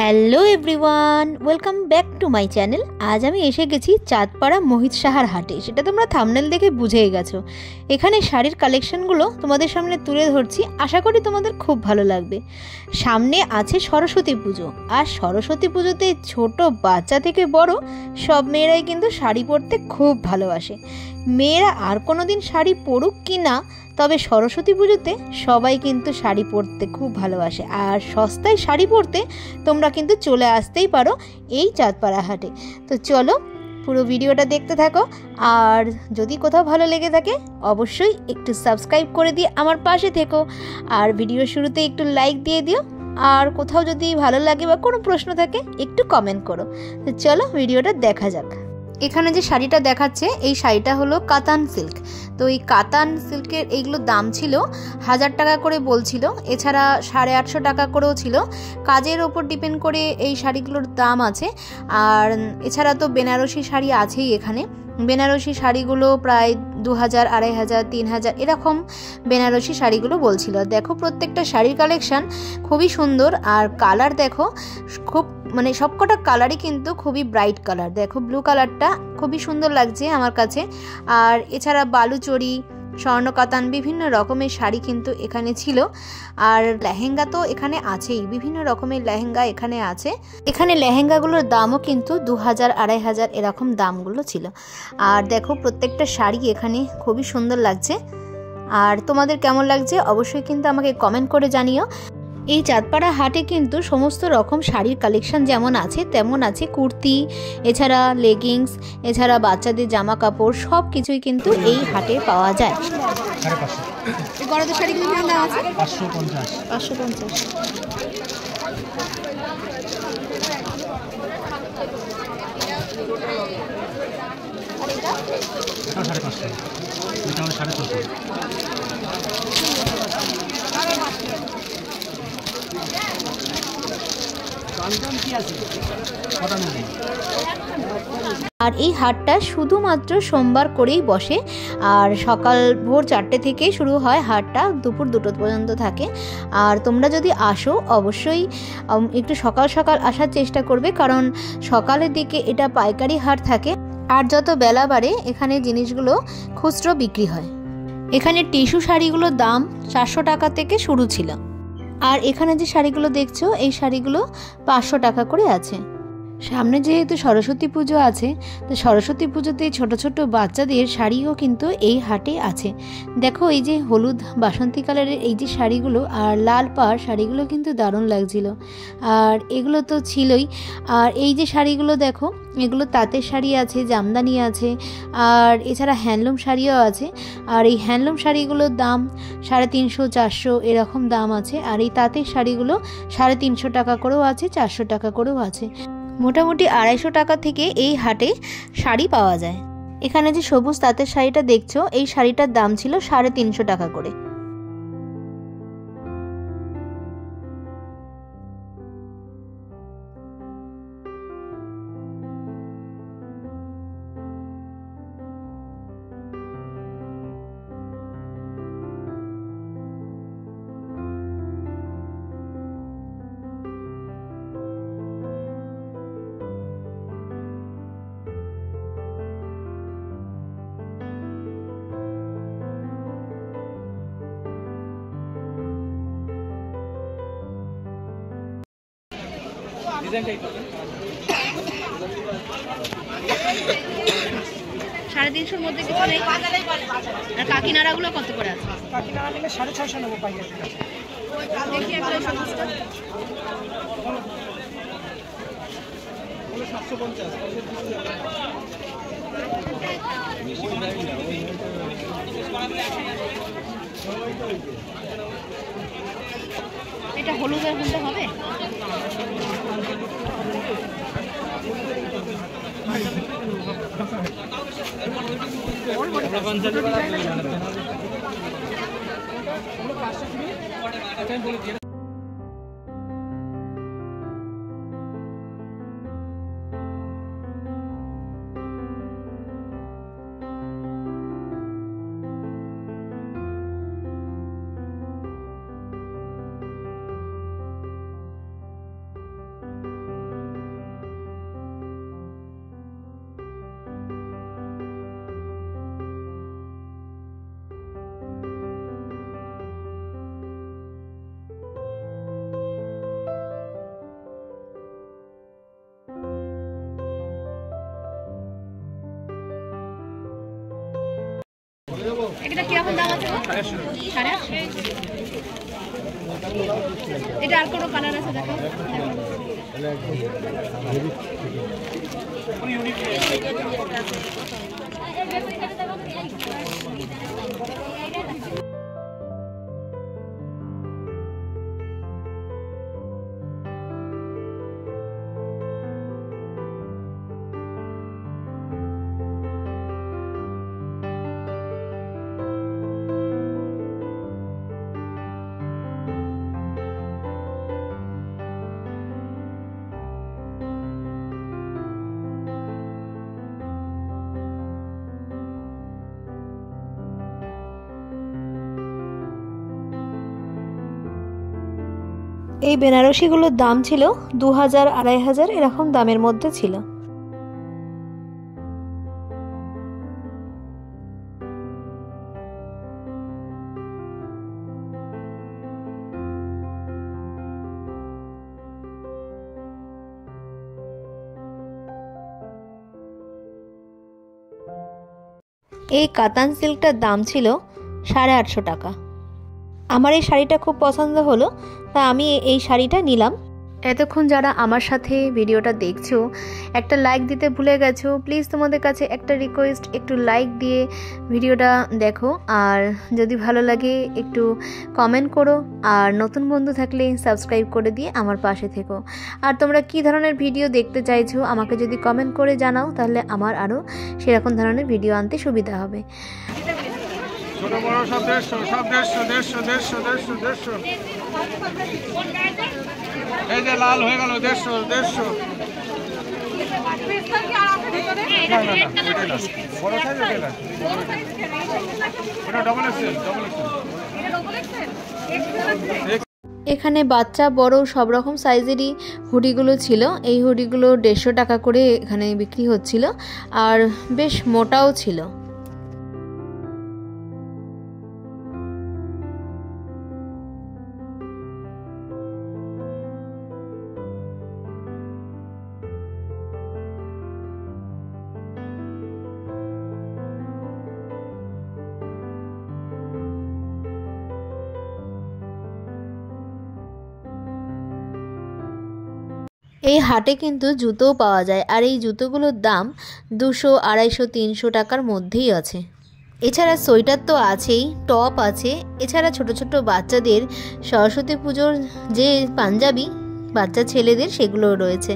Hello everyone, welcome back to my channel. আজ আমি এসে গেছি চাঁদপাড়া মোহিত সাহার হাটে। সেটা তোমরা থাম্বনেল দেখে বুঝেই গেছো। এখানে শাড়ির কালেকশনগুলো তোমাদের সামনে তুলে ধরছি, আশা করি তোমাদের খুব ভালো লাগবে। সামনে আছে সরস্বতী পুজো, আর সরস্বতী পুজোতে ছোট বাচ্চা থেকে বড় সব মেয়েরাই কিন্তু শাড়ি পরতে খুব ভালোবাসে। মেয়েরা আর কোনো দিন শাড়ি পরুক কি না, তবে সরস্বতী পুজোতে সবাই কিন্তু শাড়ি পরতে খুব ভালোবাসে। আর সস্তায় শাড়ি পরতে তোমরা কিন্তু চলে আসতেই পারো এই চাঁদপাড়া হাটে। তো চলো পুরো ভিডিওটা দেখতে থাকো, আর যদি কোথাও ভালো লেগে থাকে অবশ্যই একটু সাবস্ক্রাইব করে দিয়ে আমার পাশে থেকো, আর ভিডিও শুরুতে একটু লাইক দিয়ে দিও, আর কোথাও যদি ভালো লাগে বা কোনো প্রশ্ন থাকে একটু কমেন্ট করো। তো চলো ভিডিওটা দেখা যাক। এখানে যে শাড়িটা দেখাচ্ছে এই শাড়িটা হলো কাতান সিল্ক। তো এই কাতান সিল্কের এইগুলোর দাম ছিল 1000 টাকা করে বলছিল, এছাড়া 850 টাকা করেও ছিল। কাজের ওপর ডিপেন্ড করে এই শাড়িগুলোর দাম আছে। আর এছাড়া তো বেনারসি শাড়ি আছেই এখানে। বেনারসি শাড়িগুলো প্রায় 2000, 2500, 3000 এরকম বেনারসি শাড়িগুলো বলছিল। দেখো প্রত্যেকটা শাড়ির কালেকশান খুবই সুন্দর, আর কালার দেখো খুব সবকটা কালারই কিন্তু খুবই ব্রাইট কালার। দেখো ব্লু কালারটা খুবই সুন্দর লাগছে আমার কাছে। আর এছাড়া বালুচরি, স্বর্ণকাতান বিভিন্ন রকমের শাড়ি কিন্তু এখানে ছিল। আর লেহেঙ্গা তো এখানে আছেই, বিভিন্ন রকমের লেহেঙ্গা এখানে আছে। এখানে লেহেঙ্গাগুলোর দামও কিন্তু 2000, 2500 এরকম দামগুলো ছিল। আর দেখো প্রত্যেকটা শাড়ি এখানে খুবই সুন্দর লাগছে। আর তোমাদের কেমন লাগছে অবশ্যই কিন্তু আমাকে কমেন্ট করে জানিও। এই চাঁদপাড়া হাটে কিন্তু সমস্ত রকম শাড়ির কালেকশন যেমন আছে তেমন আছে কুর্তি, এছাড়া লেগিংস, এছাড়া বাচ্চাদের জামা কাপড় সব কিছুই কিন্তু এই হাটে পাওয়া যায়। বড়দের শাড়িগুলো কেমন দাম আছে? 550। আর এটা 550, এটা 450। আর এই হাটটা শুধুমাত্র সোমবার করেই বসে, আর সকাল ভোর 4টে থেকে শুরু হয় হাটটা, দুপুর 2টো পর্যন্ত থাকে। আর তোমরা যদি আসো অবশ্যই একটু সকাল সকাল আসার চেষ্টা করবে, কারণ সকালের দিকে এটা পাইকারি হাট থাকে, আর যত বেলা বাড়ে এখানে জিনিসগুলো খুচরো বিক্রি হয়। এখানে টিস্যু শাড়িগুলোর দাম 400 টাকা থেকে শুরু ছিল। আর এখানে যে শাড়িগুলো দেখছো এই শাড়িগুলো 500 টাকা করে আছে। সামনে যেহেতু সরস্বতী পুজো আছে, তো সরস্বতী পুজোতে ছোট ছোট বাচ্চাদের শাড়িও কিন্তু এই হাটে আছে। দেখো এই যে হলুদ বাসন্তী কালারের এই যে শাড়িগুলো আর লাল পাড় শাড়িগুলো কিন্তু দারুণ লাগছিল। আর এগুলো তো ছিলই। আর এই যে শাড়িগুলো দেখো, এগুলো তাঁতের শাড়ি আছে, জামদানি আছে, আর এছাড়া হ্যান্ডলুম শাড়িও আছে। আর এই হ্যান্ডলুম শাড়িগুলোর দাম 350, 400 এরকম দাম আছে। আর এই তাঁতের শাড়িগুলো 350 টাকা করেও আছে, 400 টাকা করেও আছে। মোটামুটি 250 টাকা থেকে এই হাটে শাড়ি পাওয়া যায়। এখানে যে সবুজ তাঁতের শাড়িটা দেখছো এই শাড়িটার দাম ছিল 350 টাকা করে। সাড়ে 300-র মধ্যে কিছু নেই। আর কাকিনাড়াগুলো কত করে আছে? কাকিনাড়া নিলে 650 নেবো পাইকারি। দেখি একটা সমস্ত 750। এটা হলুদের মধ্যে হবে? এটা কিরকম দাম আছে? 850। এটা আর কোনো কালার আছে দেখো? এই বেনারসিগুলোর দাম ছিল 2000, 2500 এরকম দামের মধ্যে ছিল। এই কাতান সিল্কটার দাম ছিল 850 টাকা। আমার এই শাড়িটা খুব পছন্দ হলো, তা আমি এই শাড়িটা নিলাম। এতক্ষণ যারা আমার সাথে ভিডিওটা দেখছো, একটা লাইক দিতে ভুলে গেছো, প্লিজ তোমাদের কাছে একটা রিকোয়েস্ট, একটু লাইক দিয়ে ভিডিওটা দেখো, আর যদি ভালো লাগে একটু কমেন্ট করো, আর নতুন বন্ধু থাকলে সাবস্ক্রাইব করে দিয়ে আমার পাশে থেকো। আর তোমরা কি ধরনের ভিডিও দেখতে চাইছো আমাকে যদি কমেন্ট করে জানাও, তাহলে আমার আরও সেরকম ধরনের ভিডিও আনতে সুবিধা হবে। ছোট বড় সব 150। এই যে লাল হয়ে গেল 150। এখানে বাচ্চা বড় সব রকম সাইজেরই হুডিগুলো ছিল। এই হুডিগুলো 150 টাকা করে এখানে বিক্রি হচ্ছিল, আর বেশ মোটাও ছিল। এই হাটে কিন্তু জুতোও পাওয়া যায়, আর এই জুতোগুলোর দাম 200, 250, 300 টাকার মধ্যেই আছে। এছাড়া সোয়েটার তো আছেই, টপ আছে, এছাড়া ছোট ছোট বাচ্চাদের সরস্বতী পুজোর যে পাঞ্জাবি বাচ্চা ছেলেদের সেগুলোও রয়েছে।